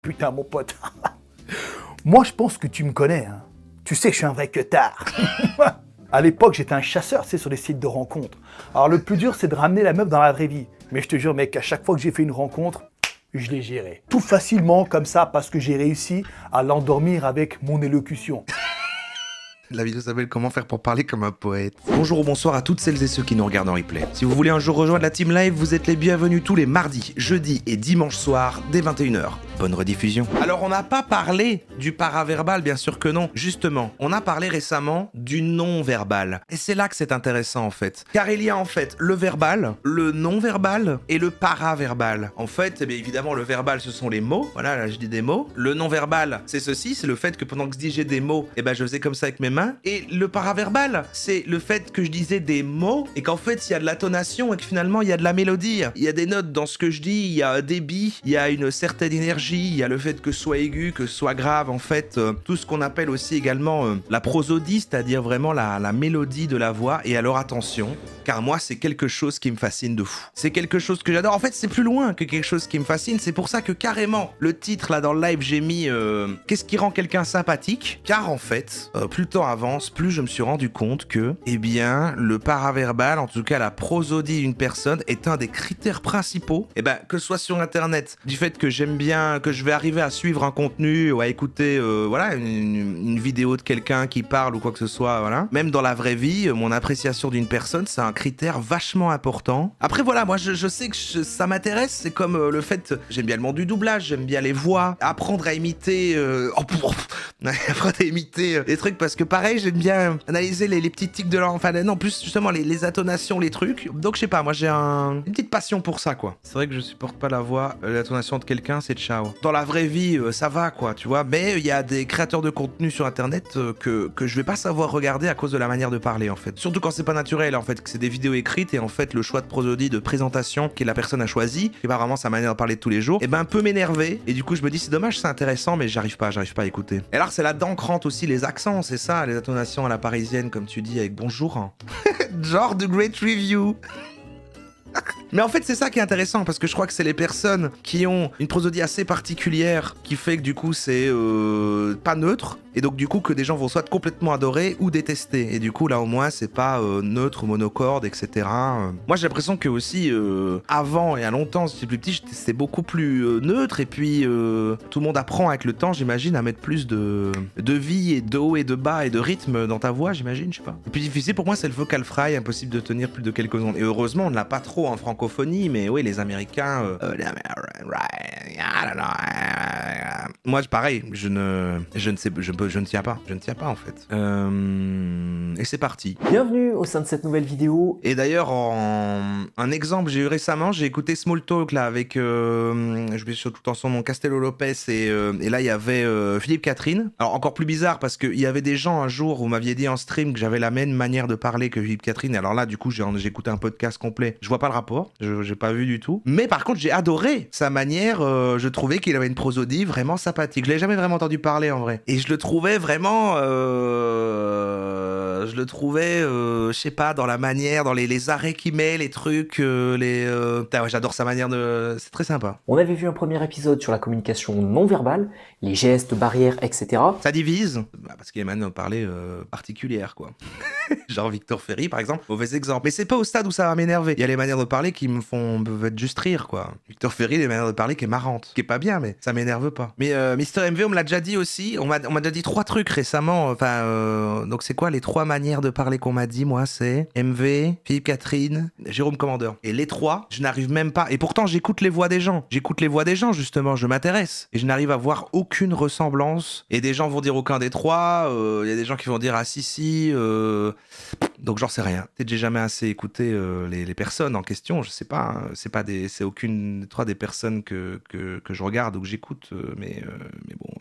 Putain, mon pote. Moi, je pense que tu me connais. Hein. Tu sais que je suis un vrai queutard. À l'époque, j'étais un chasseur, tu sais, sur les sites de rencontres. Alors, le plus dur, c'est de ramener la meuf dans la vraie vie. Mais je te jure, mec, à chaque fois que j'ai fait une rencontre, je l'ai gérée. Tout facilement, comme ça, parce que j'ai réussi à l'endormir avec mon élocution. La vidéo s'appelle Comment faire pour parler comme un poète. Bonjour ou bonsoir à toutes celles et ceux qui nous regardent en replay. Si vous voulez un jour rejoindre la team live, vous êtes les bienvenus tous les mardis, jeudis et dimanches soirs dès 21h. Bonne rediffusion. Alors on n'a pas parlé du paraverbal, bien sûr que non. Justement, on a parlé récemment du non-verbal. Et c'est là que c'est intéressant en fait. Car il y a en fait le verbal, le non-verbal et le paraverbal. En fait, eh bien, évidemment, le verbal ce sont les mots. Voilà, là je dis des mots. Le non-verbal, c'est ceci, c'est le fait que pendant que je disais des mots, eh ben, je faisais comme ça avec mes mains. Et le paraverbal, c'est le fait que je disais des mots et qu'en fait il y a de l'intonation et que finalement il y a de la mélodie. Il y a des notes dans ce que je dis, il y a un débit, il y a une certaine énergie, il y a le fait que ce soit aigu, que ce soit grave, en fait, tout ce qu'on appelle aussi également la prosodie, c'est-à-dire vraiment la mélodie de la voix. Et alors attention, car moi c'est quelque chose qui me fascine de fou. C'est quelque chose que j'adore. En fait c'est plus loin que quelque chose qui me fascine. C'est pour ça que carrément le titre là dans le live j'ai mis qu'est-ce qui rend quelqu'un sympathique. Car en fait plus le temps avance, plus je me suis rendu compte que eh bien le paraverbal, en tout cas la prosodie d'une personne, est un des critères principaux. Et ben que ce soit sur internet, du fait que j'aime bien, que je vais arriver à suivre un contenu ou à écouter voilà une vidéo de quelqu'un qui parle ou quoi que ce soit, voilà. Même dans la vraie vie, mon appréciation d'une personne, c'est un critère vachement important. Après voilà, moi je sais que ça m'intéresse, c'est comme le fait, j'aime bien le monde du doublage, j'aime bien les voix, apprendre à imiter apprendre à imiter des trucs, parce que pareil, j'aime bien analyser les petits tics de leur... Enfin non, plus justement les intonations, les trucs. Donc je sais pas, moi j'ai une petite passion pour ça quoi. C'est vrai que je supporte pas la voix, l'intonation de quelqu'un, c'est ciao. Dans la vraie vie, ça va quoi, tu vois. Mais il y a des créateurs de contenu sur internet que je vais pas savoir regarder à cause de la manière de parler en fait. Surtout quand c'est pas naturel en fait, que c'est des vidéos écrites et en fait le choix de prosodie, de présentation que la personne a choisi, qui est pas vraiment sa manière de parler de tous les jours, et ben peut m'énerver. Et du coup je me dis c'est dommage, c'est intéressant, mais j'arrive pas à écouter. Et alors c'est là-dedans que rentrent aussi les accents, c'est ça, les intonations à la parisienne comme tu dis avec bonjour. Genre de great review. Mais en fait c'est ça qui est intéressant, parce que je crois que c'est les personnes qui ont une prosodie assez particulière qui fait que du coup c'est pas neutre, et donc du coup que des gens vont soit complètement adorer ou détester, et du coup là au moins c'est pas neutre, monocorde, etc. Moi j'ai l'impression que aussi avant et à longtemps, si j'étais plus petit, c'était beaucoup plus neutre, et puis tout le monde apprend avec le temps, j'imagine, à mettre plus de vie et de haut et de bas et de rythme dans ta voix, j'imagine, je sais pas. Le plus difficile pour moi c'est le vocal fry, impossible de tenir plus de quelques secondes, et heureusement on ne l'a pas trop en francophonie, mais oui, les Américains, moi pareil, je ne tiens pas, en fait. Et c'est parti. Bienvenue au sein de cette nouvelle vidéo. Et d'ailleurs, un exemple, j'ai eu récemment, j'ai écouté Small Talk là avec, je vais surtout en son nom, Castello Lopez, et là il y avait Philippe Catherine. Alors encore plus bizarre parce qu'il y avait des gens un jour, vous m'aviez dit en stream que j'avais la même manière de parler que Philippe Catherine. Alors là, du coup, j'ai écouté un podcast complet. Je vois pas le rapport, j'ai pas vu du tout. Mais par contre, j'ai adoré sa manière. Je trouvais qu'il avait une prosodie vraiment sympathique. Je l'ai jamais vraiment entendu parler en vrai. Et je le trouvais vraiment, je sais pas, dans la manière, dans les arrêts qu'il met, les trucs, ouais, j'adore sa manière de... C'est très sympa. On avait vu un premier épisode sur la communication non verbale, les gestes, barrières, etc. Ça divise, parce qu'il y a une manière de parler particulière, quoi. Genre Victor Ferry, par exemple, mauvais exemple. Mais c'est pas au stade où ça va m'énerver. Il y a les manières de parler qui me peuvent juste rire, quoi. Victor Ferry, les manières de parler qui est marrante, qui est pas bien, mais ça m'énerve pas. Mais Mister MV, on me l'a déjà dit aussi. On m'a déjà dit 3 trucs récemment. Enfin, donc c'est quoi les 3 manières de parler qu'on m'a dit? Moi, c'est MV, Philippe Catherine, Jérôme Commandeur. Et les 3, je n'arrive même pas. Et pourtant, j'écoute les voix des gens. Justement. Je m'intéresse. Et je n'arrive à voir aucune ressemblance. Et des gens vont dire aucun des 3. Il y a des gens qui vont dire ah si. Donc j'en sais rien. Peut-être j'ai jamais assez écouté les personnes en question. Je sais pas. Hein. C'est aucune des 3 des personnes que je regarde ou que j'écoute. Mais bon.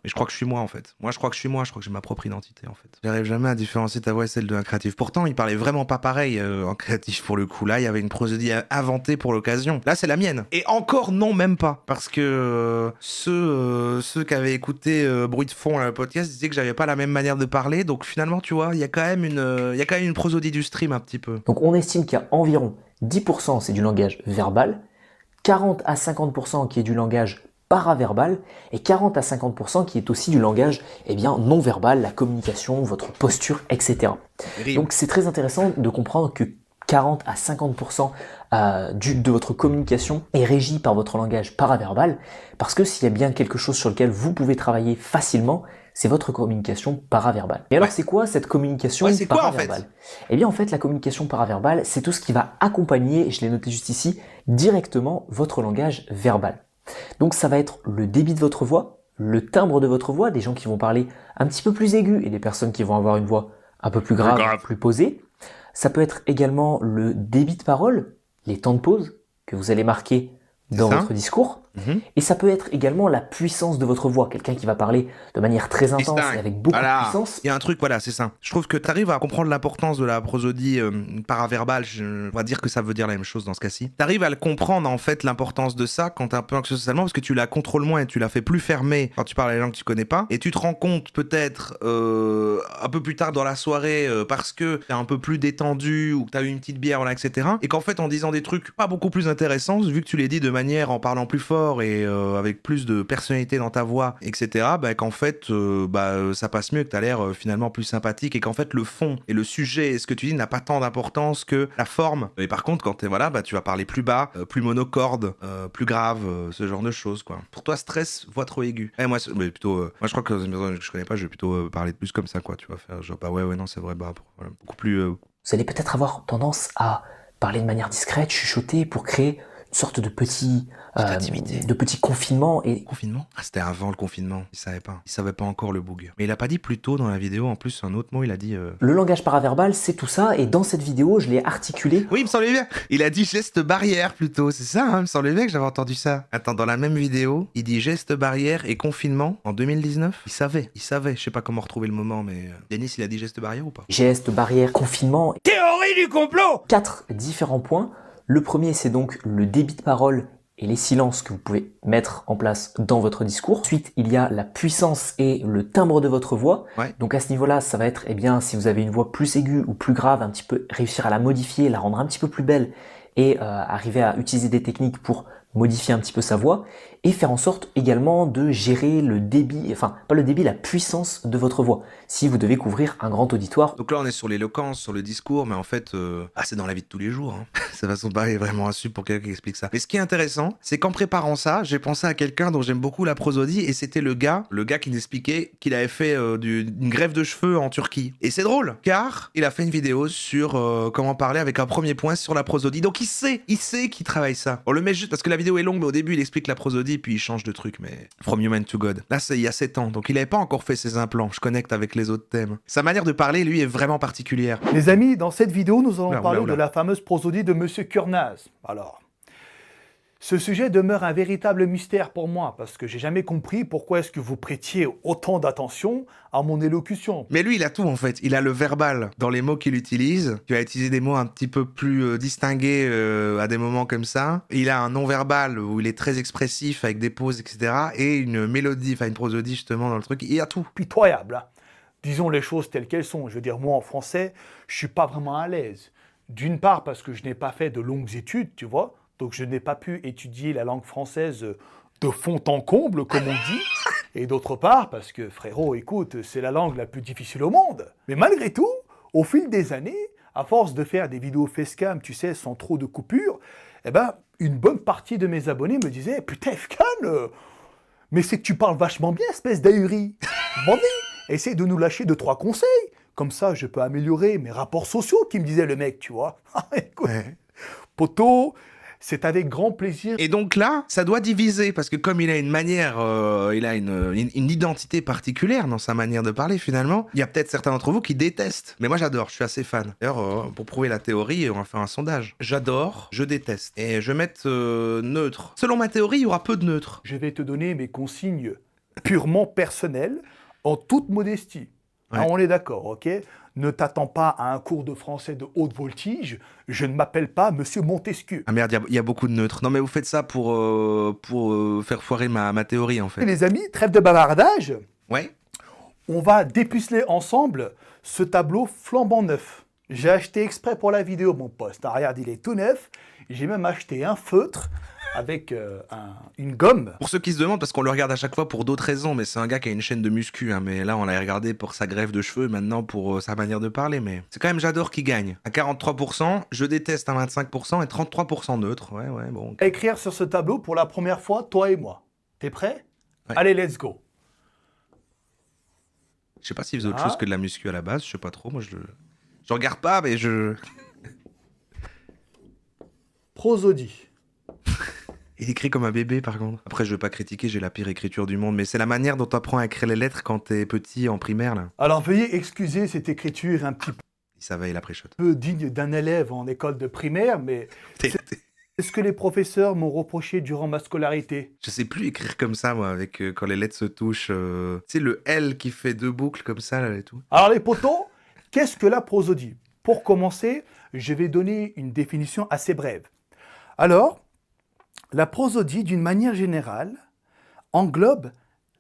Mais je crois que je suis moi en fait. Je crois que j'ai ma propre identité en fait. J'arrive jamais à différencier ta voix et celle d'un créatif. Pourtant, il parlait vraiment pas pareil en créatif pour le coup. Là, il y avait une prosodie inventée pour l'occasion. Là, c'est la mienne. Et encore non, même pas. Parce que ceux qui avaient écouté Bruit de fond le podcast disaient que j'avais pas la même manière de parler. Donc finalement, tu vois, il y a quand même une prosodie du stream un petit peu. Donc on estime qu'il y a environ 10% c'est du langage verbal, 40 à 50% qui est du langage paraverbal et 40 à 50% qui est aussi du langage non verbal, la communication, votre posture, etc. Donc c'est très intéressant de comprendre que 40 à 50% de votre communication est régie par votre langage paraverbal, parce que s'il y a bien quelque chose sur lequel vous pouvez travailler facilement, c'est votre communication paraverbale. Et alors c'est quoi cette communication paraverbale? Eh bien en fait la communication paraverbale, c'est tout ce qui va accompagner, et je l'ai noté juste ici, directement votre langage verbal. Donc ça va être le débit de votre voix, le timbre de votre voix, des gens qui vont parler un petit peu plus aigu et des personnes qui vont avoir une voix un peu plus grave, plus posée. Ça peut être également le débit de parole, les temps de pause que vous allez marquer dans votre discours. Et ça peut être également la puissance de votre voix, quelqu'un qui va parler de manière très intense et avec beaucoup de puissance. Il y a un truc, voilà, c'est ça. Je trouve que tu arrives à comprendre l'importance de la prosodie paraverbale, on va dire que ça veut dire la même chose dans ce cas-ci. Tu arrives à le comprendre en fait, l'importance de ça quand t'es un peu anxieux socialement, parce que tu la contrôles moins et tu la fais plus fermée quand tu parles à des gens que tu connais pas. Et tu te rends compte peut-être un peu plus tard dans la soirée parce que t'es un peu plus détendu ou que t'as eu une petite bière, voilà, etc. Et qu'en fait en disant des trucs pas beaucoup plus intéressants, vu que tu les dis de manière en parlant plus fort et avec plus de personnalité dans ta voix, etc., qu'en fait, ça passe mieux, que t'as l'air finalement plus sympathique et qu'en fait, le fond et le sujet et ce que tu dis n'a pas tant d'importance que la forme. Et par contre, quand t'es, tu vas parler plus bas, plus monocorde, plus grave, ce genre de choses, quoi. Pour toi, stress, voix trop aiguë. Moi, je crois que je connais pas, je vais plutôt parler plus comme ça, quoi. Tu vas faire genre, ouais, non, c'est vrai, voilà, beaucoup plus... Vous allez peut-être avoir tendance à parler de manière discrète, chuchoter pour créer une sorte de petit confinement. Confinement? Ah, c'était avant le confinement, il savait pas encore le bug. Mais il a pas dit plus tôt dans la vidéo, en plus un autre mot, il a dit... Le langage paraverbal, c'est tout ça, et dans cette vidéo, je l'ai articulé. Oui, il me semblait bien. Il a dit geste barrière plutôt, c'est ça, il me semblait bien que j'avais entendu ça. Attends, dans la même vidéo, il dit geste barrière et confinement en 2019. Il savait, je sais pas comment retrouver le moment, mais... Denis, il a dit geste barrière ou pas? Geste barrière, confinement... Théorie du complot! 4 différents points. Le premier, c'est donc le débit de parole et les silences que vous pouvez mettre en place dans votre discours. Ensuite, il y a la puissance et le timbre de votre voix. Ouais. Donc à ce niveau-là, ça va être, si vous avez une voix plus aiguë ou plus grave, un petit peu réussir à la modifier, la rendre un petit peu plus belle et arriver à utiliser des techniques pour modifier un petit peu sa voix et faire en sorte également de gérer le débit, pas le débit, la puissance de votre voix, si vous devez couvrir un grand auditoire. Donc là, on est sur l'éloquence, sur le discours, mais en fait, c'est dans la vie de tous les jours. Hein. Ça façon pas vraiment un sub pour quelqu'un qui explique ça. Mais ce qui est intéressant, c'est qu'en préparant ça, j'ai pensé à quelqu'un dont j'aime beaucoup la prosodie, et c'était le gars qui nous expliquait qu'il avait fait une greffe de cheveux en Turquie. Et c'est drôle, car il a fait une vidéo sur comment parler avec un premier point sur la prosodie. Donc il sait qu'il travaille ça. On le met juste parce que la vidéo est longue, mais au début, il explique la prosodie, puis il change de truc, mais From Human to God. Là, c'est il y a 7 ans, donc il avait pas encore fait ses implants. Je connecte avec les autres thèmes. Sa manière de parler, lui, est vraiment particulière. Les amis, dans cette vidéo, nous allons parler de la fameuse prosodie de Monsieur Kurnaz. Alors, ce sujet demeure un véritable mystère pour moi, parce que j'ai jamais compris pourquoi est-ce que vous prêtiez autant d'attention à mon élocution. Mais lui, il a tout en fait. Il a le verbal dans les mots qu'il utilise. Tu vas utiliser des mots un petit peu plus distingués à des moments comme ça. Il a un non-verbal où il est très expressif avec des pauses, etc. Et une mélodie, une prosodie justement dans le truc. Il a tout. Pitoyable, hein. Disons les choses telles qu'elles sont. Je veux dire, moi en français, je suis pas vraiment à l'aise. D'une part parce que je n'ai pas fait de longues études, tu vois. Donc je n'ai pas pu étudier la langue française de fond en comble, comme on dit. Et d'autre part parce que, frérot, écoute, c'est la langue la plus difficile au monde. Mais malgré tout, au fil des années, à force de faire des vidéos facecam, tu sais, sans trop de coupures, une bonne partie de mes abonnés me disaient « Putain, Fkan, mais c'est que tu parles vachement bien, espèce d'ahuri. Vas-y, essaie de nous lâcher 2-3 conseils. Comme ça, je peux améliorer mes rapports sociaux, qui me disait le mec, tu vois. Écoute, poto, c'est avec grand plaisir. Et donc là, ça doit diviser, parce que comme il a une manière, il a une identité particulière dans sa manière de parler finalement, il y a peut-être certains d'entre vous qui détestent. Mais moi j'adore, je suis assez fan. D'ailleurs, pour prouver la théorie, on va faire un sondage. J'adore, je déteste. Et je vais mettre neutre. Selon ma théorie, il y aura peu de neutre. Je vais te donner mes consignes purement personnelles, en toute modestie. Ouais. Ah, on est d'accord, ok? Ne t'attends pas à un cours de français de haute voltige. Je ne m'appelle pas Monsieur Montesquieu. Ah merde, il y a beaucoup de neutres. Non mais vous faites ça pour faire foirer ma théorie en fait. Et les amis, trêve de bavardage. Ouais. On va dépuceler ensemble ce tableau flambant neuf. J'ai acheté exprès pour la vidéo mon poste. Ah, regarde, il est tout neuf. J'ai même acheté un feutre avec une gomme. Pour ceux qui se demandent, parce qu'on le regarde à chaque fois pour d'autres raisons, mais c'est un gars qui a une chaîne de muscu, hein, mais là on l'a regardé pour sa greffe de cheveux, maintenant pour sa manière de parler, mais c'est quand même J'adore qui gagne. À 43%, Je déteste à 25% et 33% neutre. Ouais, bon. Écrire sur ce tableau pour la première fois, toi et moi. T'es prêt? Ouais. Allez, let's go. Je sais pas s'il faisait autre chose que de la muscu à la base, je sais pas trop, moi je regarde pas, mais je... Prosodie. Il écrit comme un bébé par contre. Après je veux pas critiquer, j'ai la pire écriture du monde, mais c'est la manière dont tu apprends à écrire les lettres quand t'es petit en primaire là. Alors veuillez excuser cette écriture un petit Il savait, il a pré-shot. peu digne d'un élève en école de primaire, mais c'est ce que les professeurs m'ont reproché durant ma scolarité. Je sais plus écrire comme ça moi, avec quand les lettres se touchent. Tu sais le L qui fait 2 boucles comme ça là et tout. Alors les potos, qu'est-ce que la prosodie? Pour commencer, je vais donner une définition assez brève. Alors, la prosodie, d'une manière générale, englobe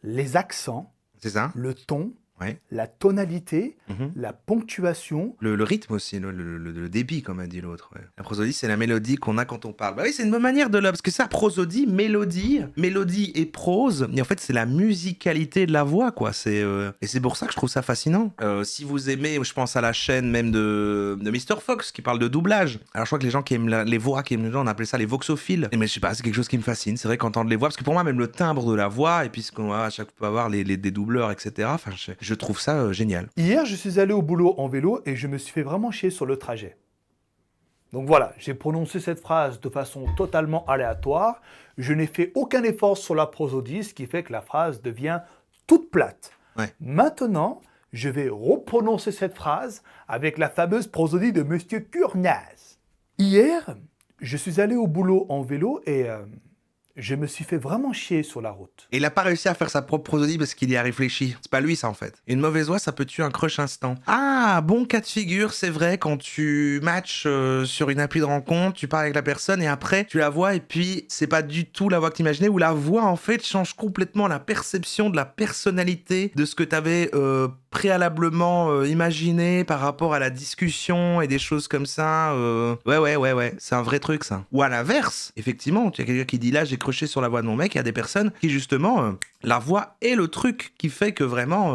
les accents, C'est ça? le ton, Ouais. la tonalité, Mhm. la ponctuation. Le rythme aussi, le débit, comme a dit l'autre. Ouais. La prosodie, c'est la mélodie qu'on a quand on parle. Bah oui, c'est une bonne manière de là, parce que ça, prosodie, mélodie et prose, et en fait, c'est la musicalité de la voix, quoi. Et c'est pour ça que je trouve ça fascinant. Si vous aimez, je pense à la chaîne même de Mr. Fox, qui parle de doublage. Alors, je crois que les gens qui aiment les voix, qui aiment les gens, on appelait ça les voxophiles. Mais je sais pas, c'est quelque chose qui me fascine. C'est vrai qu'entendre les voix, parce que pour moi, même le timbre de la voix, et puis ce qu'on va à chaque fois avoir des doubleurs, etc. Enfin, je trouve ça génial. Hier, je suis allé au boulot en vélo et je me suis fait vraiment chier sur le trajet. Donc voilà, j'ai prononcé cette phrase de façon totalement aléatoire. Je n'ai fait aucun effort sur la prosodie, ce qui fait que la phrase devient toute plate. Ouais. Maintenant, je vais reprononcer cette phrase avec la fameuse prosodie de Monsieur Kurnaz. Hier, je suis allé au boulot en vélo et je me suis fait vraiment chier sur la route. Et il a pas réussi à faire sa propre prosodie parce qu'il y a réfléchi. C'est pas lui, ça, en fait. Une mauvaise voix, ça peut tuer un crush instant. Ah, bon cas de figure, c'est vrai, quand tu matches sur une appli de rencontre, tu parles avec la personne et après, tu la vois et puis c'est pas du tout la voix que t'imaginais, ou la voix, en fait, change complètement la perception de la personnalité de ce que t'avais préalablement imaginé par rapport à la discussion et des choses comme ça. Ouais. C'est un vrai truc, ça. Ou à l'inverse, effectivement, tu as quelqu'un qui dit là, j'ai crushé sur la voix de mon mec, il y a des personnes qui, justement, la voix est le truc qui fait que vraiment,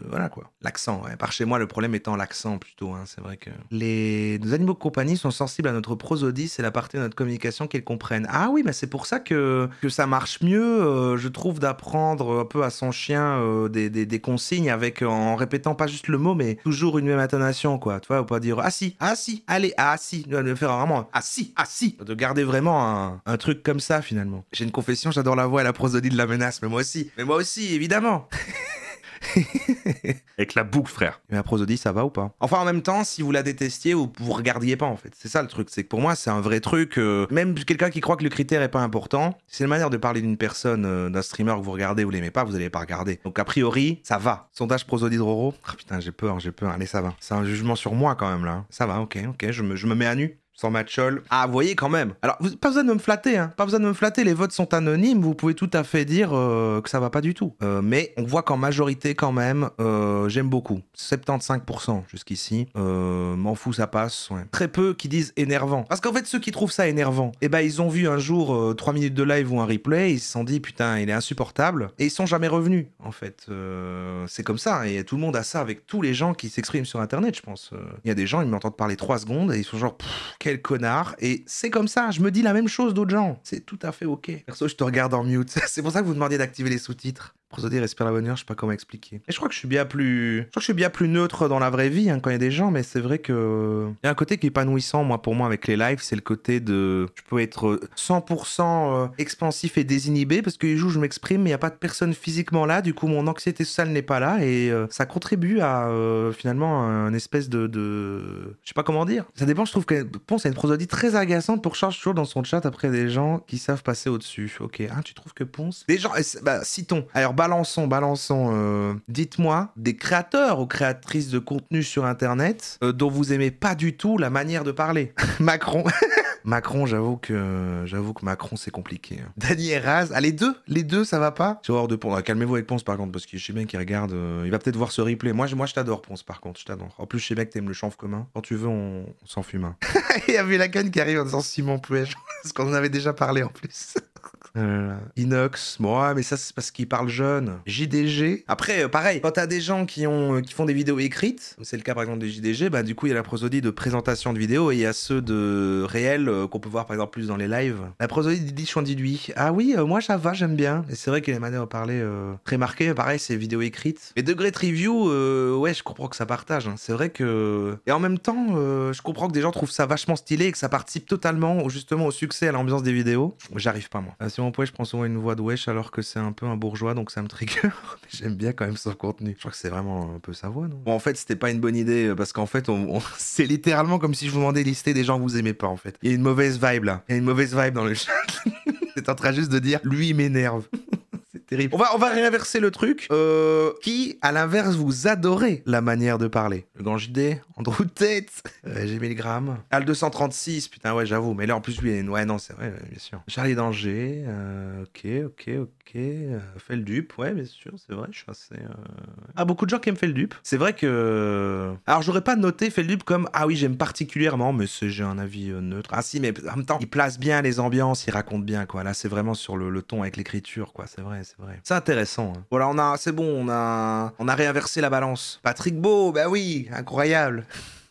voilà quoi. L'accent, ouais. Par chez moi, le problème étant l'accent plutôt, hein. C'est vrai que nos animaux de compagnie sont sensibles à notre prosodie, c'est la partie de notre communication qu'ils comprennent. Ah oui, mais c'est pour ça que ça marche mieux, je trouve, d'apprendre un peu à son chien des consignes en répétant pas juste le mot, mais toujours une même intonation, quoi. Tu vois, ou pas dire ah si, allez, ah si, de faire vraiment ah si, de garder vraiment un truc comme ça finalement. J'ai une confession, j'adore la voix et la prosodie de la menace, mais moi aussi, évidemment. Avec la boucle, frère. Mais la prosodie, ça va ou pas? Enfin, en même temps, si vous la détestiez ou vous regardiez pas, en fait. C'est ça le truc. C'est que pour moi, c'est un vrai truc. Même quelqu'un qui croit que le critère est pas important, c'est une manière de parler d'une personne, d'un streamer que vous regardez ou l'aimez pas, vous allez pas regarder. Donc, a priori, ça va. Sondage prosodie de Roro. Ah putain, j'ai peur. Allez, ça va. C'est un jugement sur moi quand même, là. Ça va, ok. Je me mets à nu. Sans matchol. Ah, vous voyez quand même. Alors, pas besoin de me flatter, hein. Pas besoin de me flatter. Les votes sont anonymes. Vous pouvez tout à fait dire que ça va pas du tout. Mais on voit qu'en majorité, quand même, j'aime beaucoup. 75% jusqu'ici. M'en fous, ça passe. Ouais. Très peu qui disent énervant. Parce qu'en fait, ceux qui trouvent ça énervant, eh ben, ils ont vu un jour 3 minutes de live ou un replay. Ils se sont dit, putain, il est insupportable. Et ils sont jamais revenus, en fait. C'est comme ça. Et tout le monde a ça avec tous les gens qui s'expriment sur Internet, je pense. Il y a des gens, ils m'entendent parler 3 secondes et ils sont genre, quel connard, et c'est comme ça, je me dis la même chose d'autres gens, c'est tout à fait ok. Perso, je te regarde en mute, c'est pour ça que vous demandiez d'activer les sous-titres. Prosodie, respire la bonne heure, je sais pas comment expliquer. Et je crois que je suis bien plus neutre dans la vraie vie, hein, quand il y a des gens, mais c'est vrai que il y a un côté qui est épanouissant, pour moi, avec les lives, c'est le côté de, je peux être 100% expansif et désinhibé, parce que les jours où je m'exprime, mais il n'y a pas de personne physiquement là, du coup, mon anxiété sociale n'est pas là, et ça contribue à, finalement, un espèce de, je sais pas comment dire. Ça dépend, je trouve que Ponce a une prosodie très agaçante pour charge toujours dans son chat après des gens qui savent passer au-dessus. Ok, hein, tu trouves que Ponce... Des gens, citons. Alors, balançons. Dites-moi des créateurs ou créatrices de contenu sur Internet dont vous aimez pas du tout la manière de parler. Macron. Macron, j'avoue que Macron, c'est compliqué. Dany et Raz, ah, les deux, ça va pas? Je vais avoir de Ponce. Calmez-vous avec Ponce, par contre, parce que je sais bien qu'il regarde. Il va peut-être voir ce replay. Moi, je t'adore, Ponce, par contre, je t'adore. En plus, je sais bien que t'aimes le chanvre commun. Quand tu veux, on s'en fume un. Il y avait la canne qui arrive en disant Simon Pouet, parce qu'on en avait déjà parlé en plus. Inox, bon, ouais, mais ça c'est parce qu'ils parlent jeune. JDG. Après, pareil, quand t'as des gens qui font des vidéos écrites, c'est le cas par exemple des JDG, bah du coup il y a la prosodie de présentation de vidéos et il y a ceux de réel qu'on peut voir par exemple plus dans les lives. La prosodie d'Idi Chouandidui. Ah oui, moi ça va, j'aime bien. Et c'est vrai qu'il y a des manières de parler très marquées. Pareil, c'est vidéos écrites. Et degré de review, ouais, je comprends que ça partage. Hein. C'est vrai que. Et en même temps, je comprends que des gens trouvent ça vachement stylé et que ça participe totalement justement au succès, à l'ambiance des vidéos. J'arrive pas moi. Si on pouvait, je prends souvent une voix de wesh alors que c'est un peu un bourgeois, donc ça me trigger. J'aime bien quand même son contenu. Je crois que c'est vraiment un peu sa voix, non? Bon, en fait, c'était pas une bonne idée parce qu'en fait, c'est littéralement comme si je vous demandais de lister des gens que vous aimez pas en fait. Il y a une mauvaise vibe là. Il y a une mauvaise vibe dans le chat. C'est en train juste de dire, lui, il m'énerve. C'est terrible. On va réinverser le truc. Qui, à l'inverse, vous adorez la manière de parler? Le grand JD, Andrew Tate, j'ai 1000 grammes. Al 236, putain, ouais, j'avoue. Mais là, en plus, lui, ouais, non, c'est vrai, bien sûr. Charlie Danger, ok. Feldup, ouais, bien sûr, c'est vrai, je suis assez. Ah, beaucoup de gens qui aiment Feldup. C'est vrai que. Alors, j'aurais pas noté Feldup comme, ah oui, j'aime particulièrement, mais j'ai un avis neutre. Ah, si, mais en même temps, il place bien les ambiances, il raconte bien, quoi. Là, c'est vraiment sur le ton avec l'écriture, quoi, c'est vrai. C'est intéressant. Hein. Voilà, c'est bon, on a réinversé la balance. Patrick Beau, bah oui, incroyable.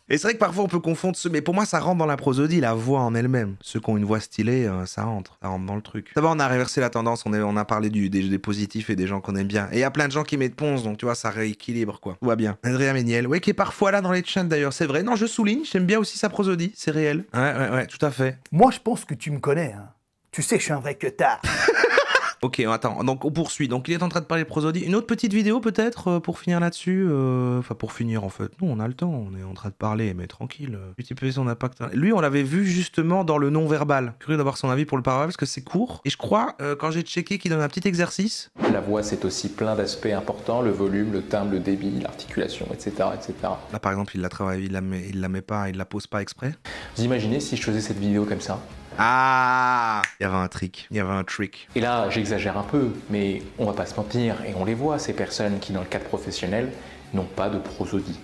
Et c'est vrai que parfois on peut confondre ceux, mais pour moi ça rentre dans la prosodie, la voix en elle-même. Ceux qui ont une voix stylée, ça rentre dans le truc. D'abord on a réversé la tendance, on a parlé des positifs et des gens qu'on aime bien. Et il y a plein de gens qui mettent Ponce, donc tu vois, ça rééquilibre quoi. Tout va bien. Adrien Méniel, ouais, qui est parfois là dans les chats d'ailleurs, c'est vrai. Non, je souligne, j'aime bien aussi sa prosodie, c'est réel. Ouais, tout à fait. Moi je pense que tu me connais, hein. Tu sais que je suis un vrai queutard. Ok, attends, donc on poursuit. Donc il est en train de parler de prosodie. Une autre petite vidéo peut-être pour finir là-dessus. Enfin pour finir en fait. Nous on a le temps, on est en train de parler, mais tranquille. Petit peu son impact. Lui on l'avait vu justement dans le non-verbal. Curieux d'avoir son avis pour le paragraphe parce que c'est court. Et je crois, quand j'ai checké, qu'il donne un petit exercice. La voix c'est aussi plein d'aspects importants, le volume, le timbre, le débit, l'articulation, etc., etc. Là par exemple il la travaille, il la met pas, il la pose pas exprès. Vous imaginez si je faisais cette vidéo comme ça? Ah, il y avait un trick, Et là, j'exagère un peu, mais on va pas se mentir, et on les voit, ces personnes qui, dans le cadre professionnel, n'ont pas de prosodie.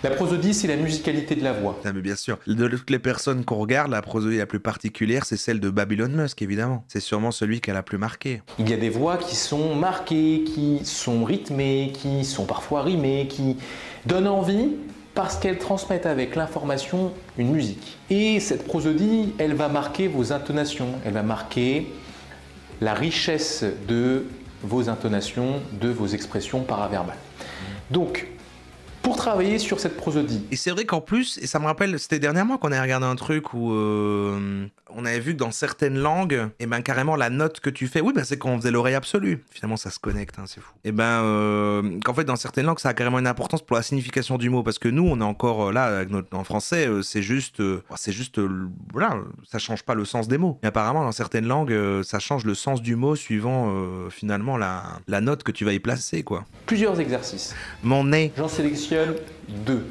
La prosodie, c'est la musicalité de la voix. Ah, mais bien sûr, de toutes les personnes qu'on regarde, la prosodie la plus particulière, c'est celle de Babylon Musk, évidemment. C'est sûrement celui qu'elle a plus marqué. Il y a des voix qui sont marquées, qui sont rythmées, qui sont parfois rimées, qui donnent envie, parce qu'elles transmettent avec l'information une musique. Et cette prosodie, elle va marquer vos intonations, elle va marquer la richesse de vos intonations, de vos expressions paraverbales. Donc, pour travailler sur cette prosodie. Et c'est vrai qu'en plus, et ça me rappelle, c'était dernièrement qu'on avait regardé un truc où on avait vu que dans certaines langues, et ben carrément la note que tu fais, oui, ben c'est quand on faisait l'oreille absolue. Finalement, ça se connecte, hein, c'est fou. Et ben, qu'en fait, dans certaines langues, ça a carrément une importance pour la signification du mot, parce que nous, on est encore là, en français, c'est juste, voilà, ça change pas le sens des mots. Mais apparemment, dans certaines langues, ça change le sens du mot suivant finalement la note que tu vas y placer, quoi. Plusieurs exercices. Mon nez. J'en sélectionne 2.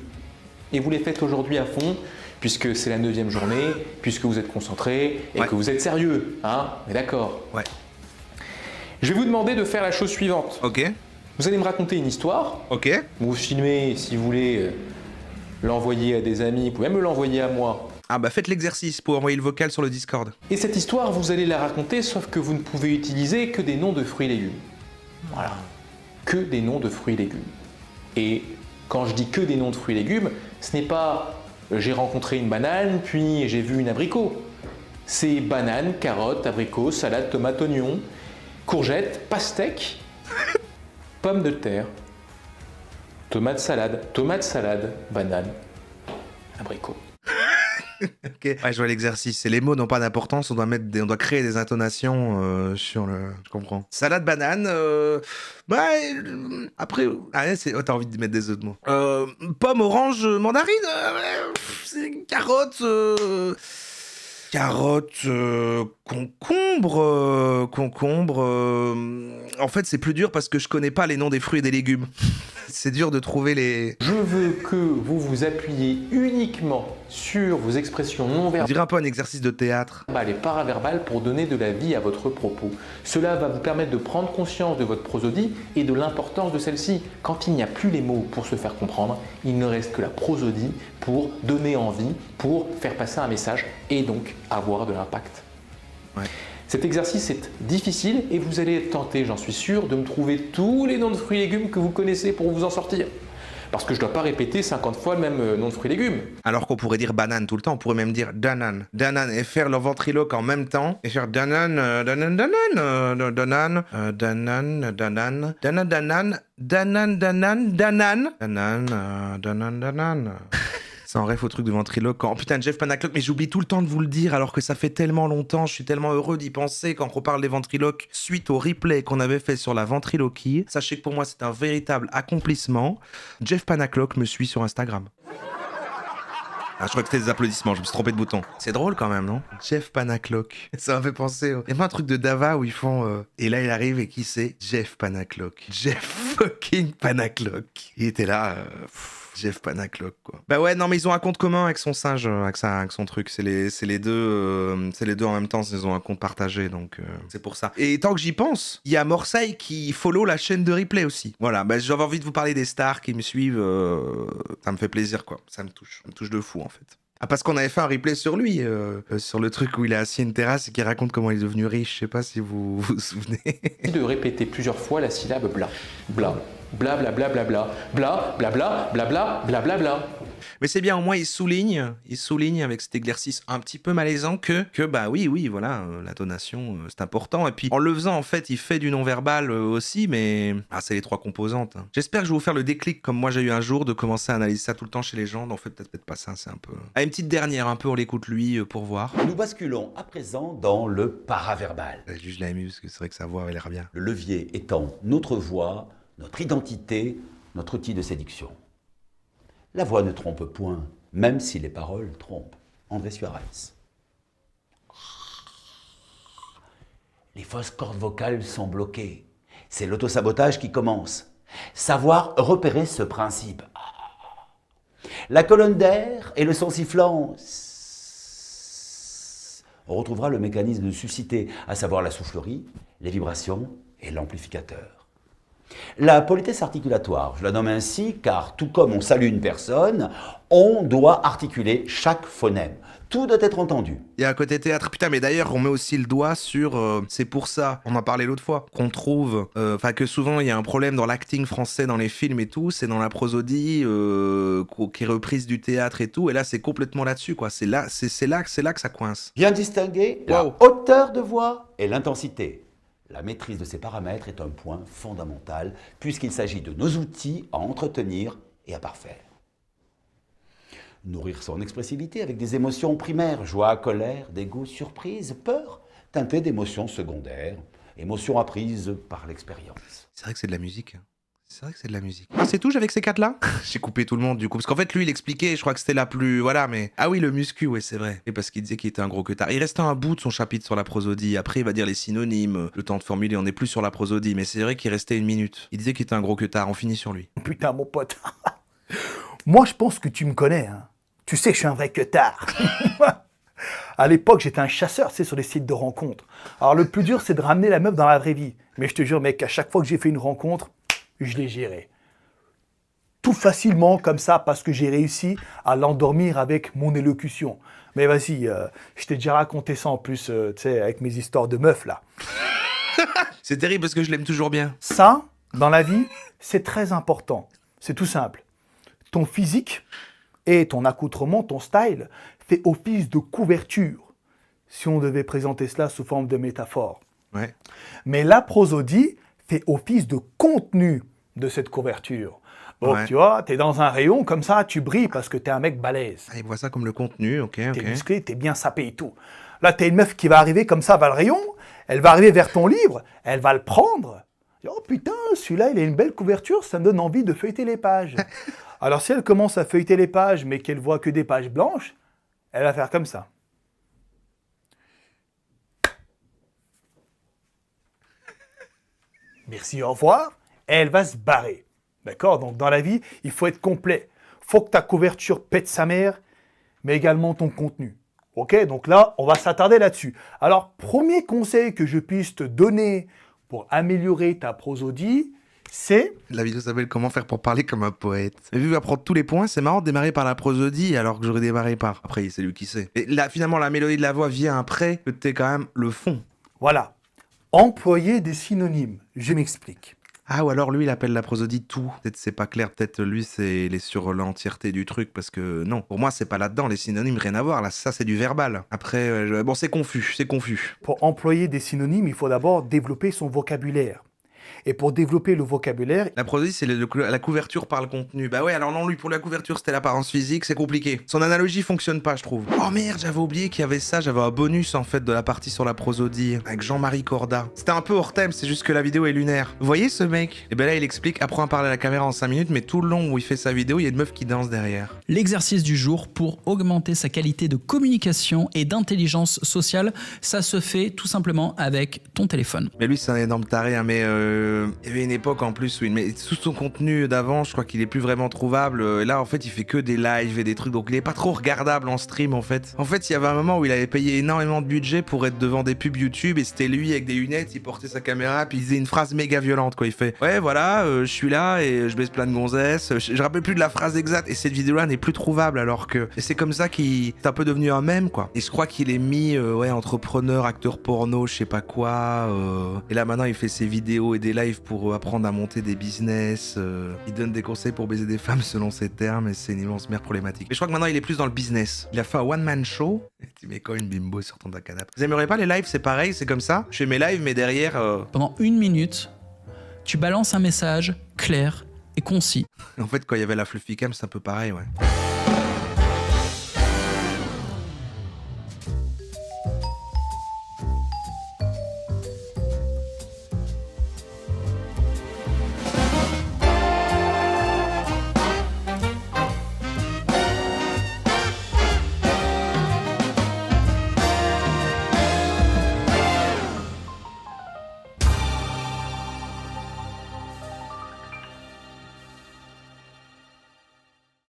Et vous les faites aujourd'hui à fond, puisque c'est la 9e journée, puisque vous êtes concentré et que vous êtes sérieux. Hein? On est d'accord? Ouais. Je vais vous demander de faire la chose suivante. Ok. Vous allez me raconter une histoire. Ok. Vous filmez, si vous voulez l'envoyer à des amis, vous pouvez même me l'envoyer à moi. Ah bah faites l'exercice pour envoyer le vocal sur le Discord. Et cette histoire, vous allez la raconter, sauf que vous ne pouvez utiliser que des noms de fruits et légumes. Voilà. Que des noms de fruits et légumes. Et quand je dis que des noms de fruits et légumes, ce n'est pas j'ai rencontré une banane, puis j'ai vu une abricot. C'est banane, carotte, abricot, salade, tomate, oignon, courgette, pastèque, pommes de terre, tomate salade, banane, abricot. Ok, ouais, je vois l'exercice. Et les mots n'ont pas d'importance, on doit créer des intonations sur le. Je comprends. Salade banane. Après, t'as envie de mettre des autres mots. Pomme, orange, mandarine. C'est carotte. Carotte, concombre. En fait, c'est plus dur parce que je connais pas les noms des fruits et des légumes. c'est dur de trouver les... Je veux que vous vous appuyiez uniquement sur vos expressions non On verbales dirait un peu un exercice de théâtre. et paraverbales pour donner de la vie à votre propos. Cela va vous permettre de prendre conscience de votre prosodie et de l'importance de celle-ci. Quand il n'y a plus les mots pour se faire comprendre, il ne reste que la prosodie pour donner envie, pour faire passer un message et donc avoir de l'impact. Ouais. Cet exercice est difficile et vous allez être tenté, j'en suis sûr, de me trouver tous les noms de fruits et légumes que vous connaissez pour vous en sortir. Parce que je ne dois pas répéter 50 fois le même nom de fruits et légumes. Alors qu'on pourrait dire banane tout le temps, on pourrait même dire danane. Danane et faire le ventriloque en même temps et faire danane, danane, danane, danane, danane, danane, danane, danane, danane, danane, danane, danane, danane, danane. C'est un rêve au truc de ventriloque. Oh putain, Jeff Panaclock, mais j'oublie tout le temps de vous le dire alors que ça fait tellement longtemps, je suis tellement heureux d'y penser quand on parle des ventriloques suite au replay qu'on avait fait sur la ventriloquie. Sachez que pour moi c'est un véritable accomplissement. Jeff Panaclock me suit sur Instagram. Ah, je crois que c'était des applaudissements, je me suis trompé de bouton. C'est drôle quand même, non? Jeff Panaclock. Ça m'a fait penser... Il y a pas un truc de Dava où ils font... Et là, il arrive et qui c'est? Jeff Panaclock. Jeff fucking Panaclock. Il était là... Jeff Panaclock, quoi. Bah ouais, non, mais ils ont un compte commun avec son singe, avec son truc. C'est les deux en même temps, ils ont un compte partagé, donc c'est pour ça. Et tant que j'y pense, il y a Morseille qui follow la chaîne de replay aussi. Voilà, bah j'avais envie de vous parler des stars qui me suivent. Ça me fait plaisir, quoi. Ça me touche de fou, en fait. Ah, parce qu'on avait fait un replay sur lui, sur le truc où il est assis à une terrasse et qui raconte comment il est devenu riche. Je sais pas si vous vous souvenez. De répéter plusieurs fois la syllabe bla. Bla. Bla bla bla bla bla. Bla bla bla bla bla bla bla bla. Mais c'est bien, au moins il souligne avec cet exercice un petit peu malaisant que bah oui, voilà, l'intonation, c'est important. Et puis en le faisant, en fait, il fait du non-verbal aussi, mais c'est les trois composantes. Hein. J'espère que je vais vous faire le déclic comme moi j'ai eu un jour de commencer à analyser ça tout le temps chez les gens. Donc fait peut-être pas ça, c'est un peu... Ah, une petite dernière, un peu, on l'écoute lui pour voir. Nous basculons à présent dans le paraverbal. Je l'ai mis parce que c'est vrai que sa voix avait l'air bien. Le levier étant notre voix, notre identité, notre outil de séduction. La voix ne trompe point, même si les paroles trompent. André Suarez. Les fausses cordes vocales sont bloquées. C'est l'autosabotage qui commence. Savoir repérer ce principe. La colonne d'air et le son sifflant. On retrouvera le mécanisme de susciter, à savoir la soufflerie, les vibrations et l'amplificateur. La politesse articulatoire, je la nomme ainsi car tout comme on salue une personne, on doit articuler chaque phonème. Tout doit être entendu. Il y a un côté théâtre. Putain, mais d'ailleurs, on met aussi le doigt sur... c'est pour ça, on en parlait l'autre fois, qu'on trouve... Enfin, que souvent, il y a un problème dans l'acting français, dans les films et tout, c'est dans la prosodie, qui est reprise du théâtre et tout, et là, c'est complètement là-dessus, quoi. C'est là que ça coince. Bien distinguer la hauteur de voix et l'intensité. La maîtrise de ces paramètres est un point fondamental puisqu'il s'agit de nos outils à entretenir et à parfaire. Nourrir son expressivité avec des émotions primaires, joie, colère, dégoût, surprise, peur, teintées d'émotions secondaires, émotions apprises par l'expérience. C'est vrai que c'est de la musique. C'est vrai que c'est de la musique. Ah, c'est tout, j'avais que ces quatre-là? J'ai coupé tout le monde, du coup. Parce qu'en fait, lui, il expliquait, je crois que c'était la plus... Voilà, mais... Ah oui, le muscu, ouais, c'est vrai. Et parce qu'il disait qu'il était un gros queutard. Il restait un bout de son chapitre sur la prosodie. Après, il va dire les synonymes, le temps de formuler. On n'est plus sur la prosodie, mais c'est vrai qu'il restait 1 minute. Il disait qu'il était un gros queutard. On finit sur lui. Putain, mon pote. Moi, je pense que tu me connais, hein. Tu sais que je suis un vrai queutard. À l'époque, j'étais un chasseur, tu sais, sur les sites de rencontres. Alors, le plus dur, c'est de ramener la meuf dans la vraie vie. Mais je te jure, mec, à chaque fois que j'ai fait une rencontre, je l'ai géré. Tout facilement, comme ça, parce que j'ai réussi à l'endormir avec mon élocution. Mais vas-y, je t'ai déjà raconté ça en plus, tu sais, avec mes histoires de meufs, là. C'est terrible parce que je l'aime toujours bien. Ça, dans la vie, c'est très important. C'est tout simple. Ton physique et ton accoutrement, ton style, fait office de couverture, si on devait présenter cela sous forme de métaphore. Ouais. Mais la prosodie fait office de contenu de cette couverture. Donc, ouais. Tu vois, t'es dans un rayon, comme ça, tu brilles parce que t'es un mec balèze. Ah, il voit ça comme le contenu, ok. T'es musclé, t'es bien sapé et tout. Là, t'as une meuf qui va arriver comme ça vers le rayon, elle va arriver vers ton livre, elle va le prendre. Oh putain, celui-là, il a une belle couverture, ça me donne envie de feuilleter les pages. Alors, si elle commence à feuilleter les pages, mais qu'elle voit que des pages blanches, elle va faire comme ça. Merci, au revoir. Et elle va se barrer. D'accord? Donc dans la vie, il faut être complet. Faut que ta couverture pète sa mère, mais également ton contenu. Ok? Donc là, on va s'attarder là-dessus. Alors, premier conseil que je puisse te donner pour améliorer ta prosodie, c'est... La vidéo s'appelle Comment faire pour parler comme un poète. Et vu apprendre tous les points, c'est marrant de démarrer par la prosodie alors que j'aurais démarré par... Après, c'est lui qui sait. Et là, finalement, la mélodie de la voix vient après, que t'es quand même le fond. Voilà. Employer des synonymes. Je m'explique. Ah, ou alors lui, il appelle la prosodie tout. Peut-être c'est pas clair, peut-être lui, il est sur l'entièreté du truc, parce que non, pour moi, c'est pas là-dedans, les synonymes, rien à voir, là, ça, c'est du verbal. Après, bon, c'est confus. Pour employer des synonymes, il faut d'abord développer son vocabulaire. Et pour développer le vocabulaire... La prosodie, c'est la couverture par le contenu. Bah ouais, alors non, lui, pour la couverture, c'était l'apparence physique, c'est compliqué. Son analogie fonctionne pas, je trouve. Oh merde, j'avais oublié qu'il y avait ça, j'avais un bonus, en fait, de la partie sur la prosodie, avec Jean-Marie Corda. C'était un peu hors thème, c'est juste que la vidéo est lunaire. Vous voyez ce mec? Et ben là, il explique, apprend à parler à la caméra en 5 minutes, mais tout le long où il fait sa vidéo, il y a une meuf qui danse derrière. L'exercice du jour pour augmenter sa qualité de communication et d'intelligence sociale, ça se fait tout simplement avec ton téléphone. Mais lui, c'est un énorme taré, hein, mais il y avait une époque en plus où il met tout son contenu d'avant, je crois qu'il est plus vraiment trouvable. Et là, en fait, il fait que des lives et des trucs, donc il est pas trop regardable en stream, en fait. En fait, il y avait un moment où il avait payé énormément de budget pour être devant des pubs YouTube, et c'était lui avec des lunettes, il portait sa caméra, puis il disait une phrase méga violente, quoi. Il fait « Ouais, voilà, je suis là et je baisse plein de gonzesses. » Je rappelle plus de la phrase exacte, et cette vidéo-là n'est plus trouvable, alors que... Et c'est comme ça qu'il est un peu devenu un mème, quoi. Et je crois qu'il est mis, ouais, entrepreneur, acteur porno, je sais pas quoi. Et là, maintenant, il fait ses vidéos et des lives pour apprendre à monter des business. Il donne des conseils pour baiser des femmes selon ses termes, et c'est une immense merde problématique. Mais je crois que maintenant, il est plus dans le business. Il a fait un one-man show. Et tu mets quoi une bimbo sur ton canapé? Vous aimeriez pas les lives? C'est pareil, c'est comme ça. Je fais mes lives, mais derrière... Pendant 1 minute, tu balances un message clair et concis. En fait, quand il y avait la Fluffy Cam, c'est un peu pareil, ouais.